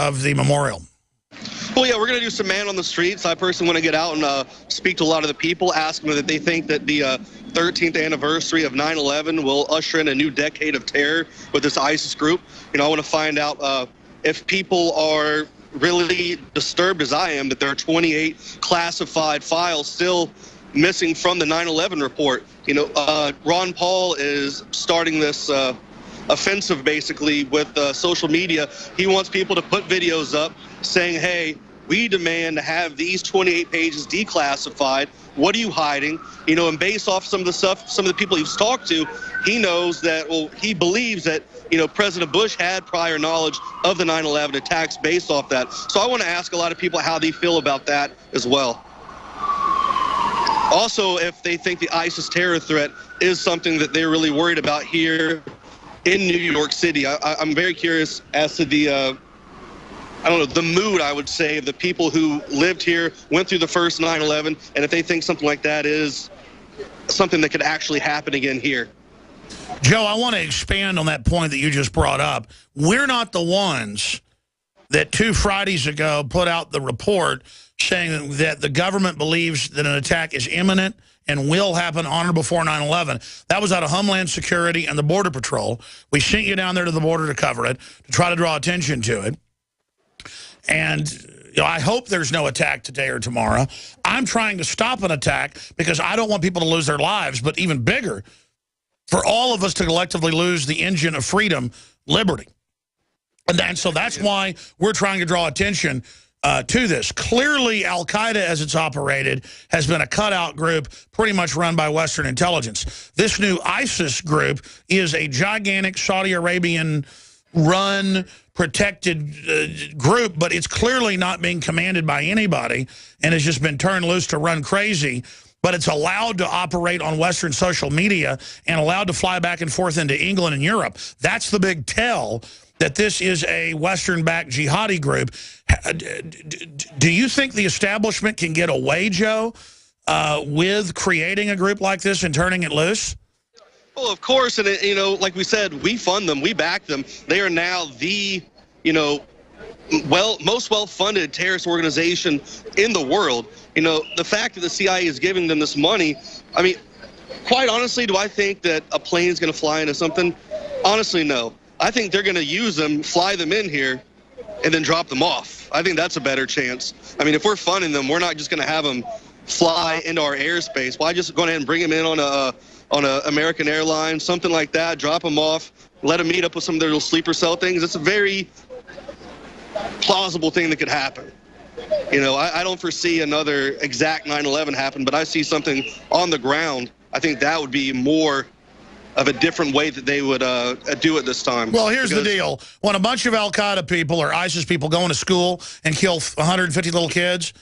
of the memorial? Well, yeah, we're going to do some man on the streets. I personally want to get out and speak to a lot of the people, ask them if they think that the 13th anniversary of 9/11 will usher in a new decade of terror with this ISIS group. You know, I want to find out if people are really disturbed as I am that there are 28 classified files still missing from the 9/11 report. You know, Ron Paul is starting this offensive basically with social media. He wants people to put videos up saying, hey, we demand to have these 28 pages declassified. What are you hiding? You know, and based off some of the stuff, some of the people he's talked to, he knows that, well, he believes that, you know, President Bush had prior knowledge of the 9/11 attacks based off that. So I want to ask a lot of people how they feel about that as well. Also, if they think the ISIS terror threat is something that they're really worried about here in New York City. I'm very curious as to the, I don't know, the mood, I would say, of the people who lived here, went through the first 9/11, and if they think something like that is something that could actually happen again here. Joe, I want to expand on that point that you just brought up. We're not the ones that 2 Fridays ago put out the report saying that the government believes that an attack is imminent and will happen on or before 9/11. That was out of Homeland Security and the Border Patrol. We sent you down there to the border to cover it, to try to draw attention to it. And you know, I hope there's no attack today or tomorrow. I'm trying to stop an attack because I don't want people to lose their lives, but even bigger, for all of us to collectively lose the engine of freedom, liberty. And so that's why we're trying to draw attention to this. Clearly, Al-Qaeda, as it's operated, has been a cutout group pretty much run by Western intelligence. This new ISIS group is a gigantic Saudi Arabian-run, protected group, but it's clearly not being commanded by anybody and has just been turned loose to run crazy. But it's allowed to operate on Western social media and allowed to fly back and forth into England and Europe. That's the big tell that this is a Western-backed jihadi group. Do you think the establishment can get away, Joe, with creating a group like this and turning it loose? Well, of course, and you know, like we said, we fund them, we back them. They are now the, you know, most well-funded terrorist organization in the world. You know, the fact that the CIA is giving them this money, I mean, quite honestly, do I think that a plane is going to fly into something? Honestly, no. I think they're going to use them, fly them in here, and then drop them off. I think that's a better chance. I mean, if we're funding them, we're not just going to have them fly into our airspace. Why just go ahead and bring them in on a American Airlines, something like that, drop them off, let them meet up with some of their little sleeper cell things? It's a very plausible thing that could happen. You know, I don't foresee another exact 9/11 happen, but I see something on the ground. I think that would be more of a different way that they would do it this time. Well, here's the deal. When a bunch of Al-Qaeda people or ISIS people go into school and kill 150 little kids,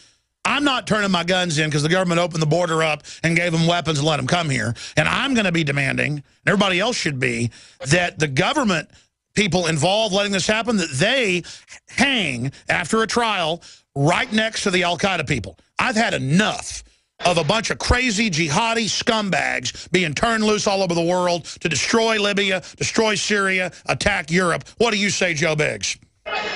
I'm not turning my guns in because the government opened the border up and gave them weapons and let them come here. And I'm going to be demanding, and everybody else should be, that the government people involved letting this happen, that they hang after a trial right next to the Al-Qaeda people. I've had enough of a bunch of crazy jihadi scumbags being turned loose all over the world to destroy Libya, destroy Syria, attack Europe. What do you say, Joe Biggs?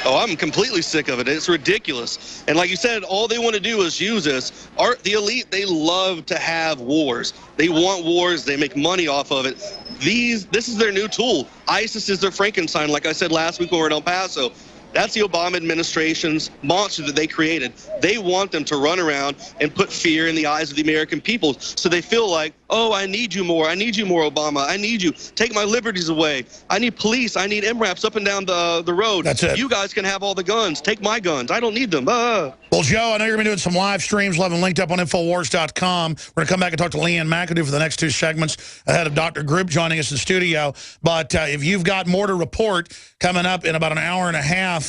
Oh, I'm completely sick of it. It's ridiculous. And like you said, all they want to do is use this. The elite, they love to have wars. They want wars. They make money off of it. This is their new tool. ISIS is their Frankenstein, like I said last week when we were in El Paso. That's the Obama administration's monster that they created. They want them to run around and put fear in the eyes of the American people so they feel like, oh, I need you more, Obama. I need you. Take my liberties away. I need police. I need MRAPs up and down the road. That's it. You guys can have all the guns. Take my guns. I don't need them. Well, Joe, I know you're going to be doing some live streams. We'll have them linked up on Infowars.com. We're going to come back and talk to Leanne McAdoo for the next 2 segments ahead of Dr. Group joining us in studio. But if you've got more to report coming up in about an hour and a half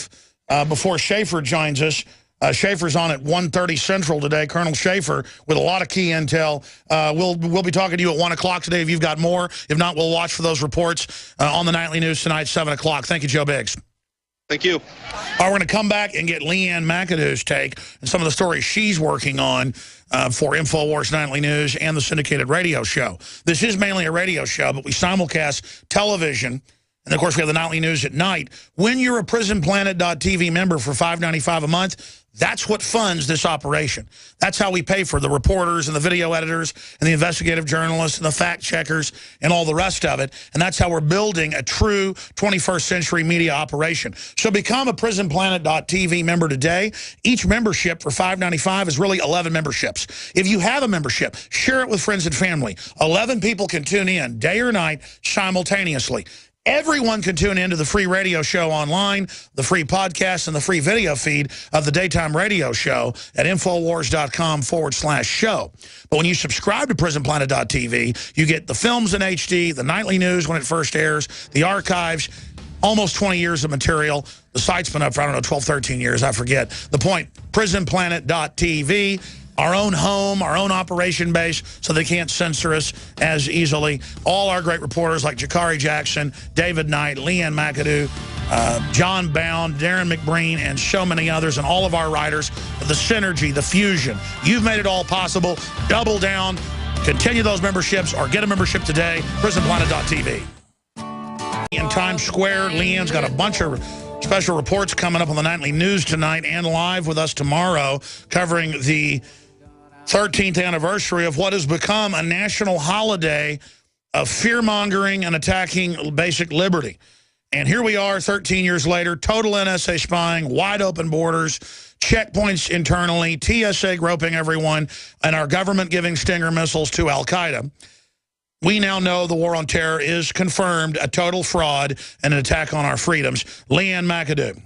before Schaefer joins us. Schaefer's on at 1:30 Central today, Colonel Schaefer, with a lot of key intel. We'll be talking to you at 1 o'clock today if you've got more. If not, we'll watch for those reports on the Nightly News tonight, 7 o'clock. Thank you, Joe Biggs. Thank you. All right, we're going to come back and get Leanne McAdoo's take and some of the stories she's working on for Infowars Nightly News and the syndicated radio show. This is mainly a radio show, but we simulcast television And, of course, we have the nightly news at night. When you're a PrisonPlanet.tv member for $5.95 a month, that's what funds this operation. That's how we pay for the reporters and the video editors and the investigative journalists and the fact checkers and all the rest of it. And that's how we're building a true 21st century media operation. So become a PrisonPlanet.tv member today. Each membership for $5.95 is really 11 memberships. If you have a membership, share it with friends and family. 11 people can tune in day or night simultaneously. Everyone can tune into the free radio show online, the free podcast, and the free video feed of the daytime radio show at Infowars.com/show. But when you subscribe to PrisonPlanet.tv, you get the films in HD, the nightly news when it first airs, the archives, almost 20 years of material. The site's been up for, I don't know, 12, 13 years, I forget. The point, PrisonPlanet.tv. Our own home, our own operation base, so they can't censor us as easily. All our great reporters like Jakari Jackson, David Knight, Leanne McAdoo, John Bound, Darren McBreen, and so many others, and all of our writers, the synergy, the fusion. You've made it all possible. Double down. Continue those memberships or get a membership today. PrisonPlanet.tv. In Times Square, Leanne's got a bunch of special reports coming up on the nightly news tonight and live with us tomorrow, covering the 13th anniversary of what has become a national holiday of fear-mongering and attacking basic liberty. And here we are 13 years later, total NSA spying, wide open borders, checkpoints internally, TSA groping everyone, and our government giving Stinger missiles to al-Qaeda. We now know the war on terror is confirmed, a total fraud, and an attack on our freedoms. Leanne McAdoo.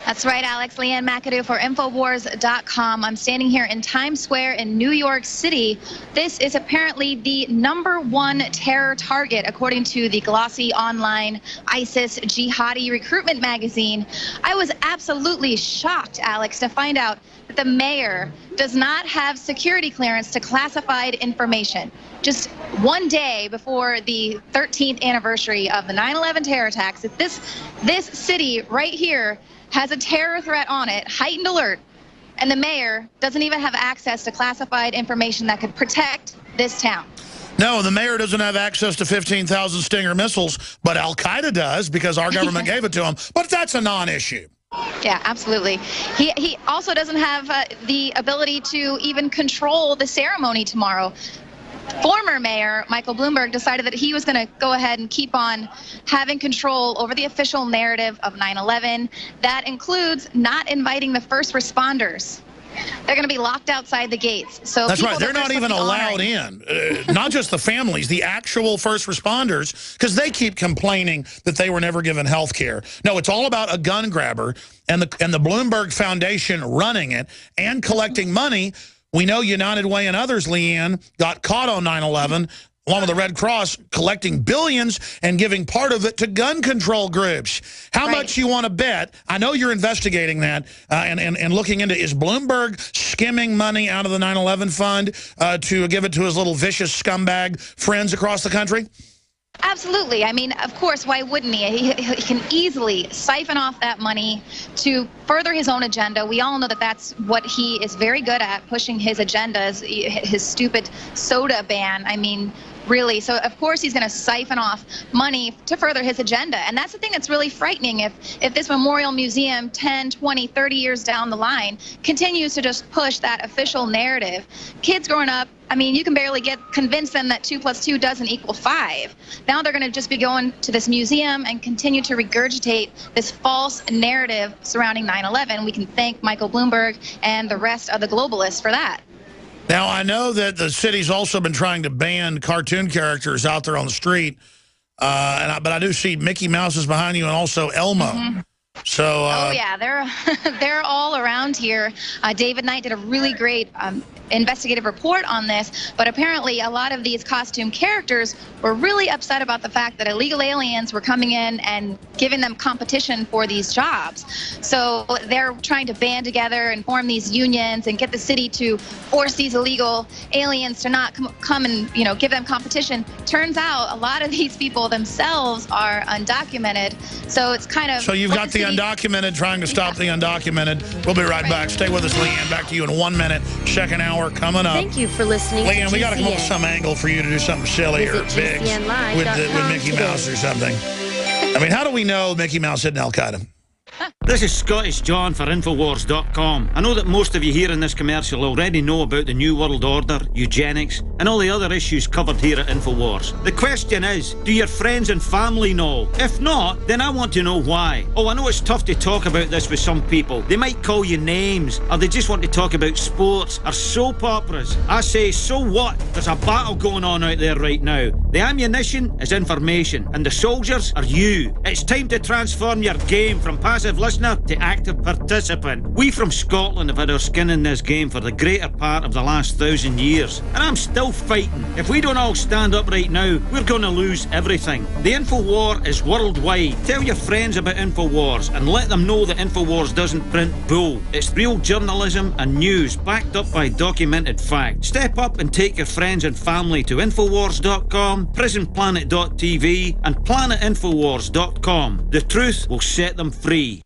That's right, Alex. Leanne McAdoo for Infowars.com. I'm standing here in Times Square in New York City. This is apparently the #1 terror target, according to the glossy online ISIS jihadi recruitment magazine. I was absolutely shocked, Alex, to find out that the mayor does not have security clearance to classified information. Just one day before the 13th anniversary of the 9/11 terror attacks, this city right here has a terror threat on it, heightened alert, and the mayor doesn't even have access to classified information that could protect this town. No, the mayor doesn't have access to 15,000 Stinger missiles, but al-Qaeda does because our government gave it to him. But that's a non-issue. Yeah, absolutely. He also doesn't have the ability to even control the ceremony tomorrow. Former Mayor Michael Bloomberg decided that he was going to go ahead and keep on having control over the official narrative of 9/11. That includes not inviting the first responders. They're going to be locked outside the gates. So that's right. They're not even allowed in. Not just the families, the actual first responders, because they keep complaining that they were never given health care. No, it's all about a gun grabber and the Bloomberg Foundation running it and collecting money. We know United Way and others, Leanne, got caught on 9/11, along with the Red Cross, collecting billions and giving part of it to gun control groups. How much you want to bet? I know you're investigating that and looking into, is Bloomberg skimming money out of the 9/11 fund to give it to his little vicious scumbag friends across the country? Absolutely. I mean, of course, why wouldn't he? He can easily siphon off that money to further his own agenda. We all know that that's what he is very good at, pushing his agendas, his stupid soda ban. I mean, really. So, of course, he's going to siphon off money to further his agenda. And that's the thing that's really frightening. If this memorial museum 10, 20, 30 years down the line continues to just push that official narrative, kids growing up, I mean, you can barely convince them that 2 + 2 doesn't equal 5. Now they're going to just be going to this museum and continue to regurgitate this false narrative surrounding 9/11. We can thank Michael Bloomberg and the rest of the globalists for that. Now, I know that the city's also been trying to ban cartoon characters out there on the street, but I do see Mickey Mouse is behind you and also Elmo. Mm-hmm. So, oh yeah, they're all around here. David Knight did a really great investigative report on this, but apparently a lot of these costume characters were really upset about the fact that illegal aliens were coming in and giving them competition for these jobs. So they're trying to band together and form these unions and get the city to force these illegal aliens to not come and, you know, give them competition. Turns out a lot of these people themselves are undocumented, so it's kind of... So you've got the undocumented trying to stop the undocumented. We'll be right back. Stay with us, Leanne. Back to you in 1 minute. Second hour coming up. Thank you for listening Leanne, to we got to come up with some angle for you to do something silly or big with Mickey Mouse or something. I mean, how do we know Mickey Mouse isn't Al-Qaeda? This is Scottish John for Infowars.com. I know that most of you here in this commercial already know about the New World Order, eugenics, and all the other issues covered here at Infowars. The question is, do your friends and family know? If not, then I want to know why. Oh, I know it's tough to talk about this with some people. They might call you names, or they just want to talk about sports or soap operas. I say, so what? There's a battle going on out there right now. The ammunition is information, and the soldiers are you. It's time to transform your game from passive listener to active participant. We from Scotland have had our skin in this game for the greater part of the last 1,000 years, and I'm still fighting. If we don't all stand up right now, we're going to lose everything. The Infowar is worldwide. Tell your friends about Infowars and let them know that Infowars doesn't print bull. It's real journalism and news backed up by documented fact. Step up and take your friends and family to Infowars.com, PrisonPlanet.tv and PlanetInfowars.com. The truth will set them free.